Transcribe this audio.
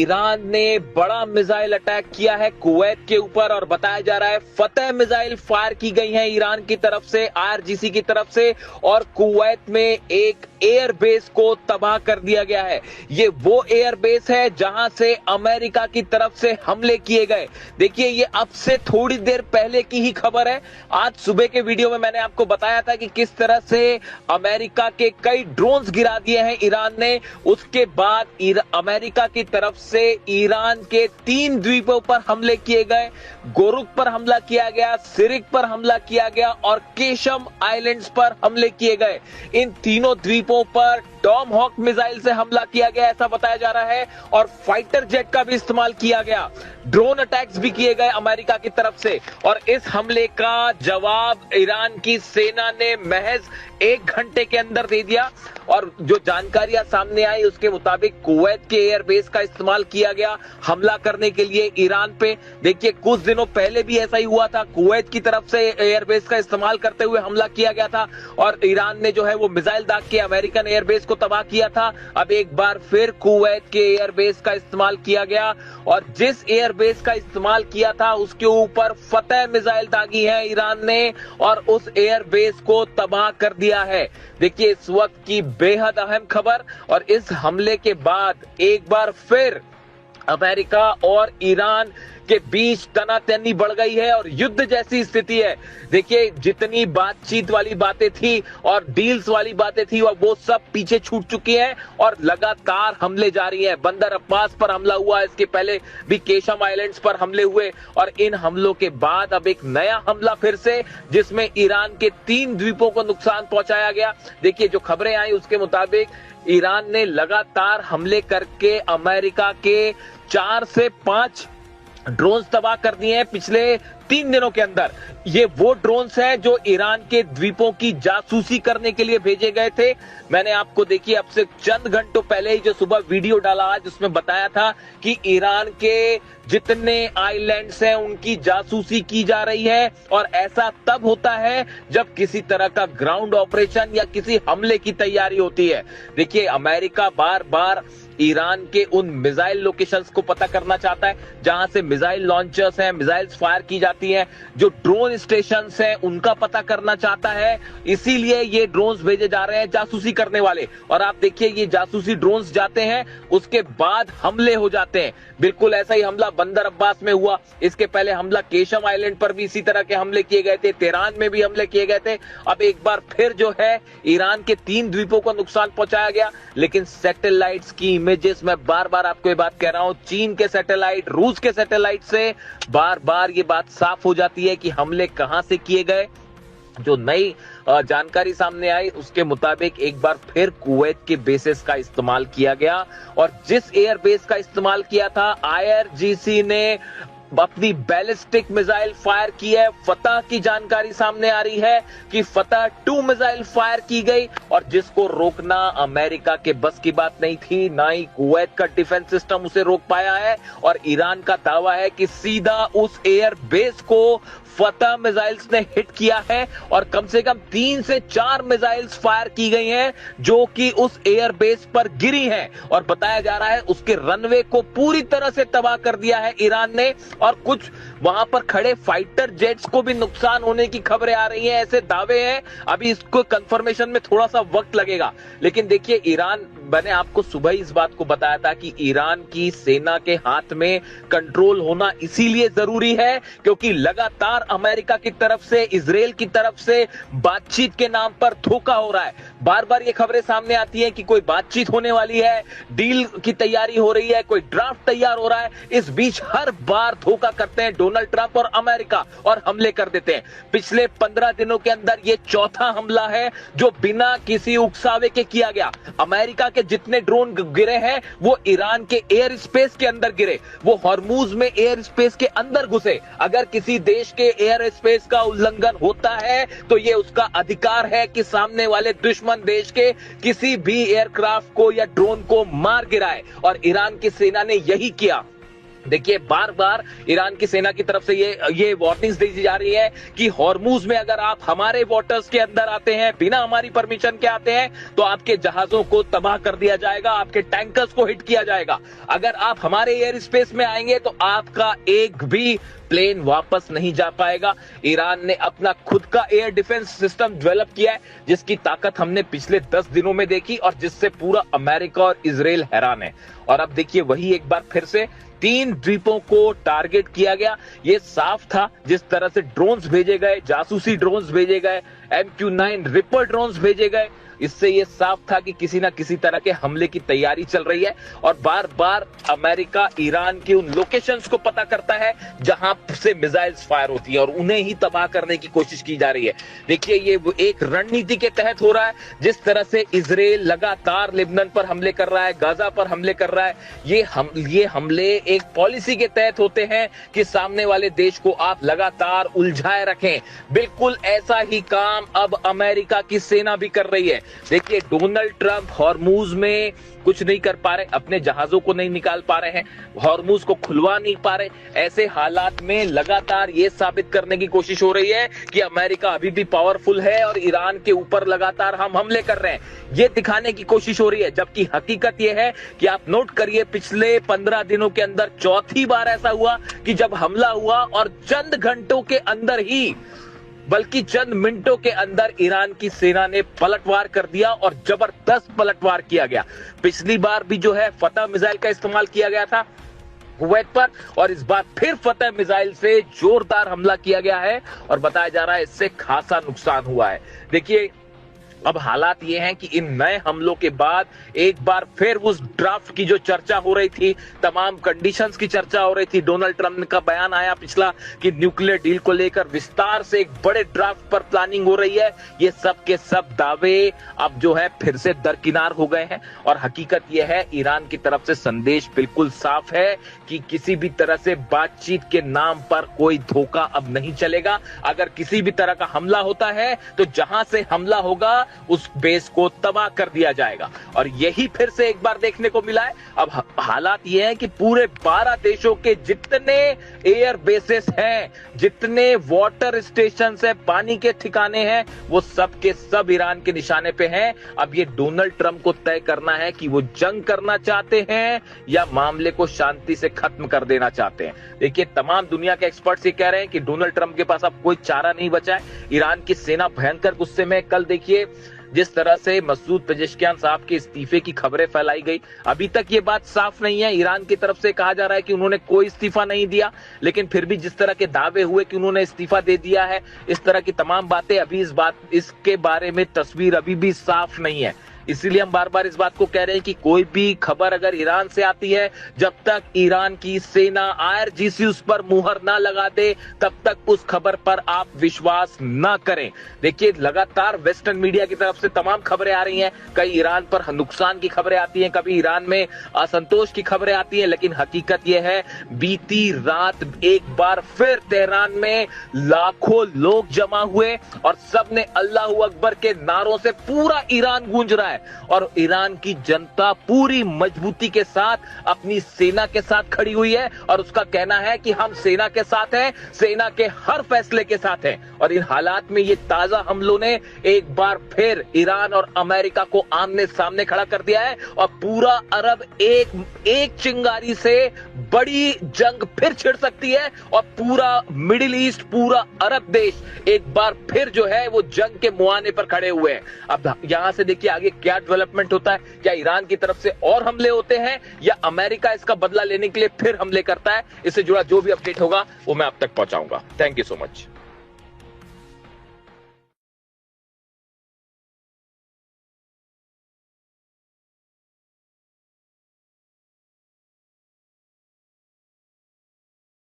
Iran ने बड़ा missile attack किया है कुवैत के ऊपर और बताया जा रहा है फतेह मिसाइल फायर की गई है ईरान की तरफ से, आईआरजीसी की तरफ से, और कुवैत में एक एयर बेस को तबाह कर दिया गया है। ये वो एयर बेस है जहां से अमेरिका की तरफ से हमले किए गए। देखिए, ये अब से थोड़ी देर पहले की ही खबर है। आज सुबह के वीडियो में मैंने आपको बताया था कि किस तरह से अमेरिका के कई ड्रोन्स गिरा दिए हैं ईरान ने। उसके बाद अमेरिका की तरफ से ईरान के 3 द्वीपों पर हमले किए गए। गोरुक पर हमला किया गया, सिरिक पर हमला किया गया और केशम आइलैंड्स पर हमले किए गए। इन तीनों द्वीपों पर टॉमहॉक मिसाइल से हमला किया गया, ऐसा बताया जा रहा है, और फाइटर जेट का भी इस्तेमाल किया गया। ड्रोन अटैक्स भी किए गए अमेरिका की तरफ से, और इस हमले का जवाब ईरान की सेना ने महज 1 घंटे के अंदर दे दिया। और जो जानकारियां सामने आई उसके मुताबिक कुवैत के एयरबेस का इस्तेमाल किया गया हमला करने के लिए ईरान पे। देखिए, कुछ दिनों पहले भी ऐसा ही हुआ था, कुवैत की तरफ से एयरबेस का इस्तेमाल करते हुए हमला किया गया था और ईरान ने जो है वो मिसाइल दाग के अमेरिकन एयरबेस को तबाह किया था। अब एक बार फिर कुवैत के एयरबेस का इस्तेमाल किया गया और जिस एयरबेस का इस्तेमाल किया था उसके ऊपर फतेह मिसाइल दागी है ईरान ने और उस एयरबेस को तबाह कर दिया है। देखिए, इस वक्त की बेहद अहम खबर, और इस हमले के बाद एक बार फिर अमेरिका और ईरान के बीच तनातनी बढ़ गई है और युद्ध जैसी स्थिति है। देखिए, जितनी बातचीत वाली बातें थी और डील्स वाली बातें थी वो सब पीछे छूट चुकी हैं और लगातार हमले जारी हैं। बंदर अब्बास पर हमला हुआ, इसके पहले भी केशम आइलैंड्स पर हमले हुए और इन हमलों के बाद अब एक नया हमला फिर से, जिसमें ईरान के 3 द्वीपों को नुकसान पहुंचाया गया। देखिए, जो खबरें आई उसके मुताबिक ईरान ने लगातार हमले करके अमेरिका के 4 से 5 ड्रोन्स तबाह कर दिए हैं पिछले 3 दिनों के अंदर। ये वो ड्रोन्स हैं जो ईरान के द्वीपों की जासूसी करने के लिए भेजे गए थे। मैंने आपको देखिए अब से चंद घंटों पहले ही जो सुबह वीडियो डाला आज उसमें बताया था कि ईरान के जितने आइलैंड्स हैं उनकी जासूसी की जा रही है और ऐसा तब होता है जब किसी तरह का ग्राउंड ऑपरेशन या किसी हमले की तैयारी होती है। देखिए, अमेरिका बार बार ईरान के उन मिसाइल लोकेशंस को पता करना चाहता है जहां से मिसाइल लॉन्चर्स हैं, मिसाइल्स फायर की जाती हैं, जो ड्रोन स्टेशंस हैं उनका पता करना चाहता है। इसीलिए ये ड्रोन्स भेजे जा रहे हैं जासूसी करने वाले। और आप देखिए, ये जासूसी ड्रोन्स जाते हैं, उसके बाद हमले हो जाते हैं। बिल्कुल ऐसा ही हमला बंदर अब्बास में हुआ। इसके पहले हमला केशम आइलैंड पर भी इसी तरह के हमले किए गए थे, तेहरान में भी हमले किए गए थे। अब एक बार फिर जो है ईरान के 3 द्वीपों को नुकसान पहुंचाया गया। लेकिन सैटेलाइट्स की इमेजेस, मैं बार बार आपको ये बात कह रहा हूं, चीन के सैटेलाइट, रूस के सैटेलाइट से बार बार ये बात साफ हो जाती है कि हमले कहां से किए गए। जो नई जानकारी सामने आई उसके मुताबिक एक बार फिर कुवैत के बेसेस का इस्तेमाल किया गया और जिस एयर बेस का इस्तेमाल किया था आईआरजीसी ने अपनी बैलिस्टिक मिसाइल फायर की है। फतह की जानकारी सामने आ रही है कि फतह 2 मिसाइल फायर की गई और जिसको रोकना अमेरिका के बस की बात नहीं थी, ना ही कुवैत का डिफेंस सिस्टम उसे रोक पाया है। और ईरान का दावा है कि सीधा उस एयर बेस को फतह मिसाइल्स ने हिट किया है और कम से कम 3 से 4 मिसाइल्स फायर की गई हैं जो कि उस एयर बेस पर गिरी हैं और बताया जा रहा है उसके रनवे को पूरी तरह से तबाह कर दिया है ईरान ने। और कुछ वहां पर खड़े फाइटर जेट्स को भी नुकसान होने की खबरें आ रही हैं, ऐसे दावे हैं। अभी इसको कंफर्मेशन में थोड़ा सा वक्त लगेगा। लेकिन देखिए, ईरान, मैंने आपको सुबह ही इस बात को बताया था कि ईरान की सेना के हाथ में कंट्रोल होना इसीलिए जरूरी है क्योंकि लगातार अमेरिका की तरफ से, इजराइल की तरफ से बातचीत के नाम पर धोखा हो रहा है। बार बार ये खबरें सामने आती हैं कि कोई बातचीत होने वाली है, डील की तैयारी हो रही है, कोई ड्राफ्ट तैयार हो रहा है। इस बीच हर बार धोखा करते हैं डोनाल्ड ट्रंप और अमेरिका और हमले कर देते हैं। पिछले 15 दिनों के अंदर ये चौथा हमला है जो बिना किसी उकसावे के किया गया। अमेरिका के जितने ड्रोन गिरे हैं वो ईरान के एयर स्पेस के अंदर गिरे, वो हॉर्मूज में एयर स्पेस के अंदर घुसे। अगर किसी देश के एयर स्पेस का उल्लंघन होता है तो ये उसका अधिकार है कि सामने वाले दुश्मन देश के किसी भी एयरक्राफ्ट को या ड्रोन को मार गिराए और ईरान की सेना ने यही किया। देखिए बार बार ईरान की सेना की तरफ से ये वार्निंग्स दी जा रही है कि हॉर्मूज में अगर आप हमारे वाटर्स के अंदर आते हैं, बिना हमारी परमिशन के आते हैं, तो आपके जहाजों को तबाह कर दिया जाएगा, आपके टैंकर्स को हिट किया जाएगा। अगर आप हमारे एयर स्पेस में आएंगे तो आपका एक भी प्लेन वापस नहीं जा पाएगा। ईरान ने अपना खुद का एयर डिफेंस सिस्टम डेवलप किया है, जिसकी ताकत हमने पिछले 10 दिनों में देखी और जिससे पूरा अमेरिका और इजराइल हैरान है। और अब देखिए वही एक बार फिर से 3 द्वीपों को टारगेट किया गया। ये साफ था, जिस तरह से ड्रोन्स भेजे गए, जासूसी ड्रोन्स भेजे गए, MQ-9 रिपर ड्रोन्स भेजे गए, इससे ये साफ था कि किसी ना किसी तरह के हमले की तैयारी चल रही है। और बार बार अमेरिका ईरान के उन लोकेशंस को पता करता है जहां से मिसाइल्स फायर होती है और उन्हें ही तबाह करने की कोशिश की जा रही है। देखिए ये एक रणनीति के तहत हो रहा है। जिस तरह से इजराइल लगातार लेबनान पर हमले कर रहा है, गाजा पर हमले कर रहा है, ये हमले एक पॉलिसी के तहत होते हैं कि सामने वाले देश को आप लगातार उलझाए रखें। बिल्कुल ऐसा ही काम अब अमेरिका की सेना भी कर रही है। देखिए डोनाल्ड ट्रंप हॉर्मूज में कुछ नहीं कर पा रहे, अपने जहाजों को नहीं निकाल पा रहे हैं, हॉर्मूज को खुलवा नहीं पा रहे। ऐसे हालात में लगातार ये साबित करने की कोशिश हो रही है कि अमेरिका अभी भी पावरफुल है और ईरान के ऊपर लगातार हम हमले कर रहे हैं, ये दिखाने की कोशिश हो रही है। जबकि हकीकत ये है कि आप नोट करिए, पिछले 15 दिनों के अंदर चौथी बार ऐसा हुआ कि जब हमला हुआ और चंद घंटों के अंदर ही, बल्कि चंद मिनटों के अंदर ईरान की सेना ने पलटवार कर दिया और जबरदस्त पलटवार किया गया। पिछली बार भी जो है फतह मिसाइल का इस्तेमाल किया गया था कुवैत पर, और इस बार फिर फतह मिसाइल से जोरदार हमला किया गया है और बताया जा रहा है इससे खासा नुकसान हुआ है। देखिए अब हालात ये हैं कि इन नए हमलों के बाद एक बार फिर उस ड्राफ्ट की जो चर्चा हो रही थी, तमाम कंडीशंस की चर्चा हो रही थी, डोनाल्ड ट्रंप का बयान आया पिछला कि न्यूक्लियर डील को लेकर विस्तार से एक बड़े ड्राफ्ट पर प्लानिंग हो रही है, ये सब के सब दावे अब जो है फिर से दरकिनार हो गए हैं। और हकीकत यह है ईरान की तरफ से संदेश बिल्कुल साफ है कि किसी भी तरह से बातचीत के नाम पर कोई धोखा अब नहीं चलेगा। अगर किसी भी तरह का हमला होता है तो जहां से हमला होगा उस बेस को तबाह कर दिया जाएगा। और यही फिर से एक बार देखने को मिला है। अब हालात ये हैं कि पूरे 12 देशों के जितने एयर बेसेस हैं, जितने वाटर स्टेशन है, पानी के ठिकाने हैं, वो सब के सब ईरान के निशाने पे हैं। अब ये डोनाल्ड ट्रंप को तय करना है कि वो जंग करना चाहते हैं या मामले को शांति से खत्म कर देना चाहते हैं। देखिए तमाम दुनिया के एक्सपर्ट्स ये कह रहे हैं कि डोनाल्ड ट्रंप के पास अब कोई चारा नहीं बचा है। ईरान की सेना भयंकर गुस्से में। कल देखिए जिस तरह से मसूद पेजेश्कियान साहब के इस्तीफे की खबरें फैलाई गई, अभी तक ये बात साफ नहीं है। ईरान की तरफ से कहा जा रहा है कि उन्होंने कोई इस्तीफा नहीं दिया, लेकिन फिर भी जिस तरह के दावे हुए कि उन्होंने इस्तीफा दे दिया है, इस तरह की तमाम बातें, अभी इसके बारे में तस्वीर अभी भी साफ नहीं है। इसीलिए हम बार बार इस बात को कह रहे हैं कि कोई भी खबर अगर ईरान से आती है, जब तक ईरान की सेना IRGC उस पर मुहर ना लगा दे, तब तक उस खबर पर आप विश्वास ना करें। देखिए लगातार वेस्टर्न मीडिया की तरफ से तमाम खबरें आ रही हैं, कई ईरान पर नुकसान की खबरें आती हैं, कभी ईरान में असंतोष की खबरें आती हैं, लेकिन हकीकत यह है बीती रात एक बार फिर तेहरान में लाखों लोग जमा हुए और सबने अल्लाहू अकबर के नारों से पूरा ईरान गूंज रहा है। और ईरान की जनता पूरी मजबूती के साथ अपनी सेना के साथ खड़ी हुई है और उसका कहना है कि हम सेना के साथ हैं, सेना के हर फैसले के साथ हैं। और इन हालात में ये ताजा हमलों ने एक बार फिर ईरान और अमेरिका को आमने सामने खड़ा कर दिया है और पूरा अरब एक चिंगारी से बड़ी जंग फिर छिड़ सकती है और पूरा मिडिल ईस्ट, पूरा अरब देश एक बार फिर जो है वो जंग के मुहाने पर खड़े हुए हैं। अब यहां से देखिए आगे क्या डेवलपमेंट होता है, क्या ईरान की तरफ से और हमले होते हैं या अमेरिका इसका बदला लेने के लिए फिर हमले करता है। इससे जुड़ा जो भी अपडेट होगा वो मैं आप तक पहुंचाऊंगा। Thank you so much.